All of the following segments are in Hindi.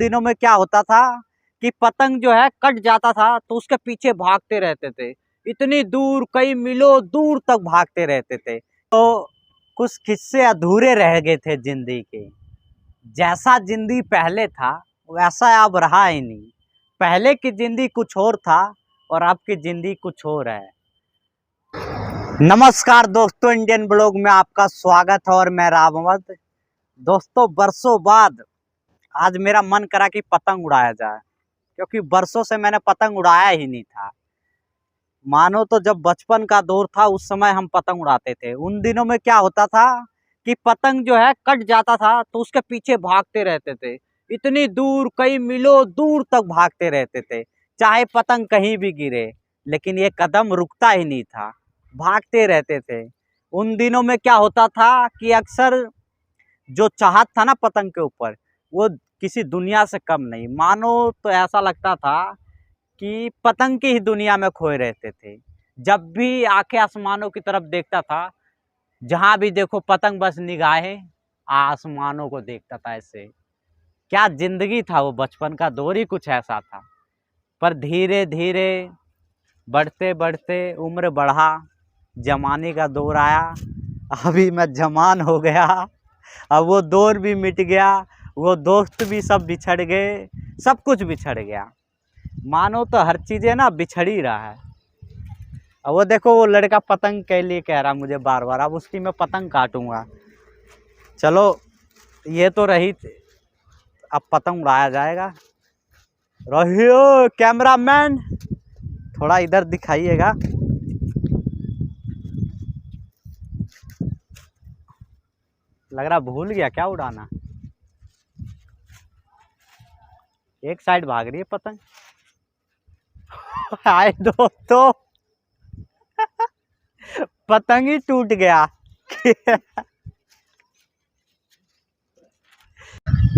दिनों में क्या होता था कि पतंग जो है कट जाता था तो उसके पीछे भागते रहते थे, इतनी दूर कई मीलों दूर तक भागते रहते थे। तो कुछ किस्से अधूरे रह गए थे जिंदगी के। जैसा जिंदगी पहले था वैसा अब रहा ही नहीं। पहले की जिंदगी कुछ और था और अब की जिंदगी कुछ और है। नमस्कार दोस्तों, इंडियन ब्लॉग में आपका स्वागत है और मैं रामवत। दोस्तों, बरसों बाद आज मेरा मन करा कि पतंग उड़ाया जाए, क्योंकि बरसों से मैंने पतंग उड़ाया ही नहीं था। मानो तो जब बचपन का दौर था उस समय हम पतंग उड़ाते थे। उन दिनों में क्या होता था कि पतंग जो है कट जाता था तो उसके पीछे भागते रहते थे, इतनी दूर कई मीलों दूर तक भागते रहते थे। चाहे पतंग कहीं भी गिरे लेकिन ये कदम रुकता ही नहीं था, भागते रहते थे। उन दिनों में क्या होता था कि अक्सर जो चाहत था ना पतंग के ऊपर, वो किसी दुनिया से कम नहीं। मानो तो ऐसा लगता था कि पतंग की ही दुनिया में खोए रहते थे। जब भी आंखें आसमानों की तरफ देखता था, जहां भी देखो पतंग, बस निगाहें आसमानों को देखता था। ऐसे क्या जिंदगी था, वो बचपन का दौर ही कुछ ऐसा था। पर धीरे धीरे बढ़ते बढ़ते उम्र बढ़ा, जमाने का दौर आया, अभी मैं जवान हो गया। अब वो दौर भी मिट गया, वो दोस्त भी सब बिछड़ गए, सब कुछ बिछड़ गया। मानो तो हर चीज़ें ना बिछड़ ही रहा है। अब वो देखो, वो लड़का पतंग के लिए कह रहा मुझे बार बार, अब उसकी मैं पतंग काटूंगा। चलो, ये तो रही, अब पतंग उड़ाया जाएगा। रहियो कैमरामैन, थोड़ा इधर दिखाइएगा। लग रहा भूल गया क्या उड़ाना। एक साइड भाग रही है पतंग। आए दोस्तों, पतंग ही टूट गया।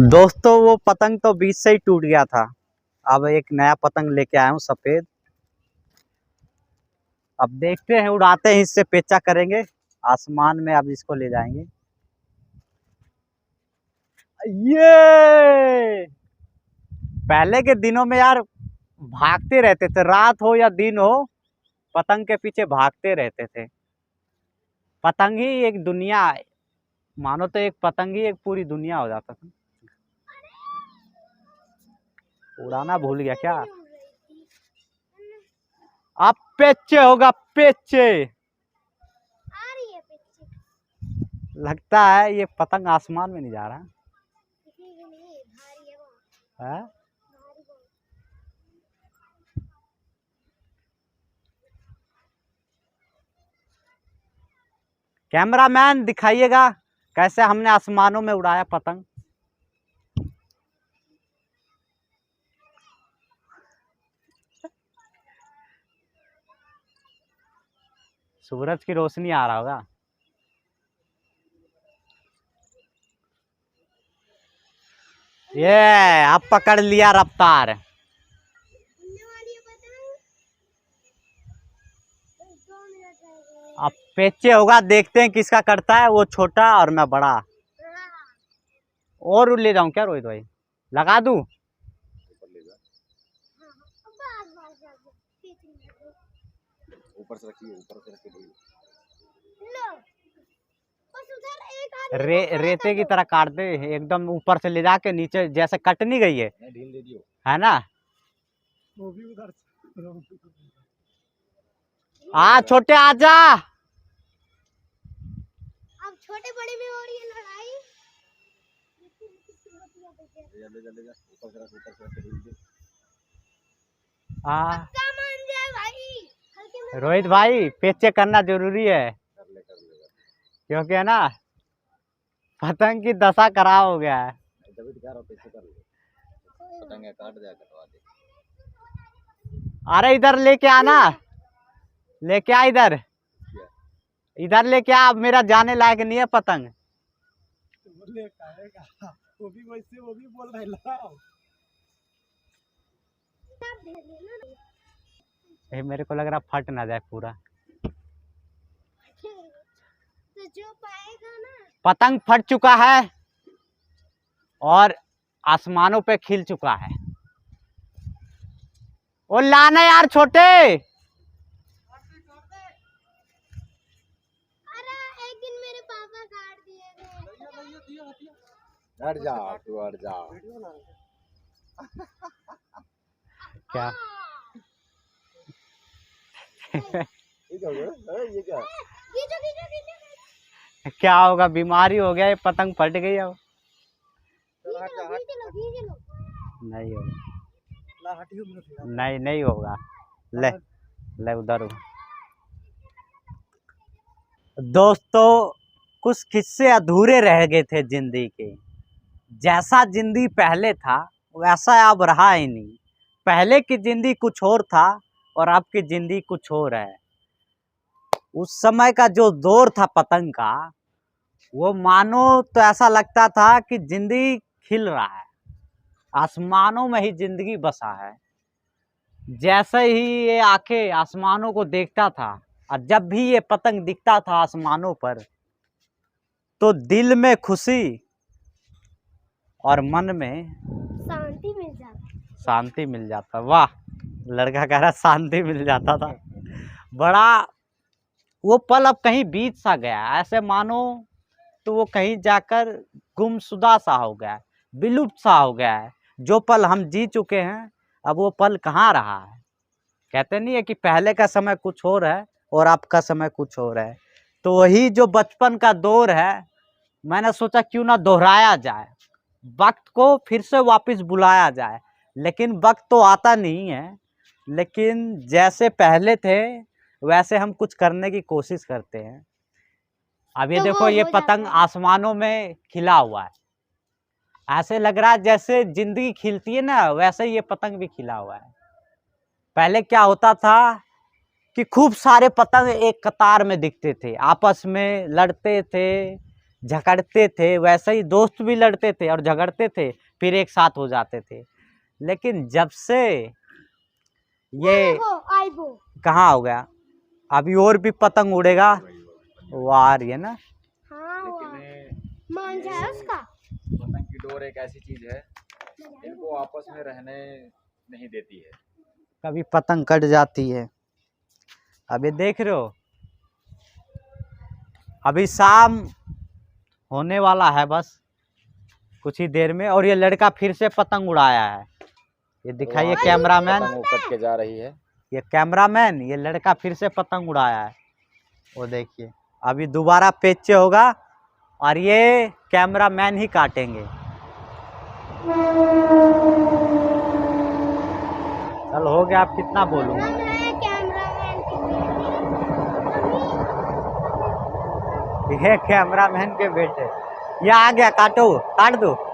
दोस्तों, वो पतंग तो बीच से ही टूट गया था। अब एक नया पतंग लेके आया हूँ, सफेद। अब देखते हैं, उड़ाते हैं, इससे पेचा करेंगे आसमान में। अब इसको ले जाएंगे। ये पहले के दिनों में यार भागते रहते थे, रात हो या दिन हो, पतंग के पीछे भागते रहते थे। पतंग ही एक दुनिया, मानो तो एक पतंग ही एक पूरी दुनिया हो जाता था। उड़ाना भूल गया क्या? अब पेचे होगा, पेचे। लगता है ये पतंग आसमान में नहीं जा रहा है। कैमरामैन दिखाइएगा कैसे हमने आसमानों में उड़ाया पतंग। सूरज की रोशनी आ रहा होगा। ये अब पकड़ लिया रफ्तार। अब पेचे होगा, देखते हैं किसका करता है, वो छोटा और मैं बड़ा। और ले जाऊं क्या रोहित भाई? लगा दूं? ऊपर से रखिए, ऊपर से रखिए। रेते की तरह काट दे, एकदम ऊपर से ले जाके नीचे, जैसे कट नहीं गई है ना। वो भी उधर छोटे आजा। अब छोटे बड़े में हो रही है लड़ाई। रोहित भाई, पेचे करना जरूरी है, क्योंकit है ना पतंग की दशा खराब हो गया है। अरे इधर लेके आना, लेके आ इधर, इधर लेके आ। अब मेरा जाने लायक नहीं है पतंग। वो भी वैसे, वो भी बोल रहे, मेरे को लग रहा फट ना जाए पूरा। तो जो पाएगा ना, पतंग फट चुका है और आसमानों पे खिल चुका है। ओ लाना यार छोटे। अरे एक दिन मेरे पापा काट दिए थे। हट जा तू, हट जा। क्या ये क्या? क्या होगा? बीमारी हो गया, ये पतंग फट गई अब। नहीं होगा, नहीं होगा। ले ले उधर। दोस्तों कुछ किस्से अधूरे रह गए थे जिंदगी के। जैसा जिंदगी पहले था वैसा अब रहा ही नहीं। पहले की जिंदगी कुछ और था और अब की जिंदगी कुछ और है। उस समय का जो दौर था पतंग का, वो मानो तो ऐसा लगता था कि जिंदगी खिल रहा है, आसमानों में ही जिंदगी बसा है। जैसे ही ये आके आसमानों को देखता था और जब भी ये पतंग दिखता था आसमानों पर, तो दिल में खुशी और मन में शांति मिल जाता। वाह, लड़का कह रहा शांति मिल जाता था। बड़ा वो पल अब कहीं बीत सा गया, ऐसे मानो तो वो कहीं जाकर गुमशुदा सा हो गया, विलुप्त सा हो गया है। जो पल हम जी चुके हैं अब वो पल कहाँ रहा है। कहते नहीं है कि पहले का समय कुछ और है और अब का समय कुछ और है। तो वही जो बचपन का दौर है, मैंने सोचा क्यों ना दोहराया जाए, वक्त को फिर से वापस बुलाया जाए। लेकिन वक्त तो आता नहीं है, लेकिन जैसे पहले थे वैसे हम कुछ करने की कोशिश करते हैं। अब ये तो देखो, ये पतंग आसमानों में खिला हुआ है। ऐसे लग रहा है जैसे जिंदगी खिलती है ना, वैसे ये पतंग भी खिला हुआ है। पहले क्या होता था कि खूब सारे पतंग एक कतार में दिखते थे, आपस में लड़ते थे, झगड़ते थे। वैसे ही दोस्त भी लड़ते थे और झगड़ते थे, फिर एक साथ हो जाते थे। लेकिन जब से ये कहाँ हो गया, अभी और भी पतंग उड़ेगा। वो आ रही है ना। उसका पतंग की डोर एक ऐसी चीज है, इनको आपस में रहने नहीं देती है। कभी पतंग कट जाती है। अभी देख रहे हो, अभी शाम होने वाला है बस कुछ ही देर में, और ये लड़का फिर से पतंग उड़ाया है। ये दिखाइए कैमरामैन, कट के जा रही है। ये कैमरामैन, ये लड़का फिर से पतंग उड़ाया है। वो देखिए, अभी दोबारा पेचे होगा और ये कैमरामैन ही काटेंगे। चल हो गया, आप कितना बोलूँगा। ये कैमरामैन के बेटे, ये आ गया, काटो, काट दो।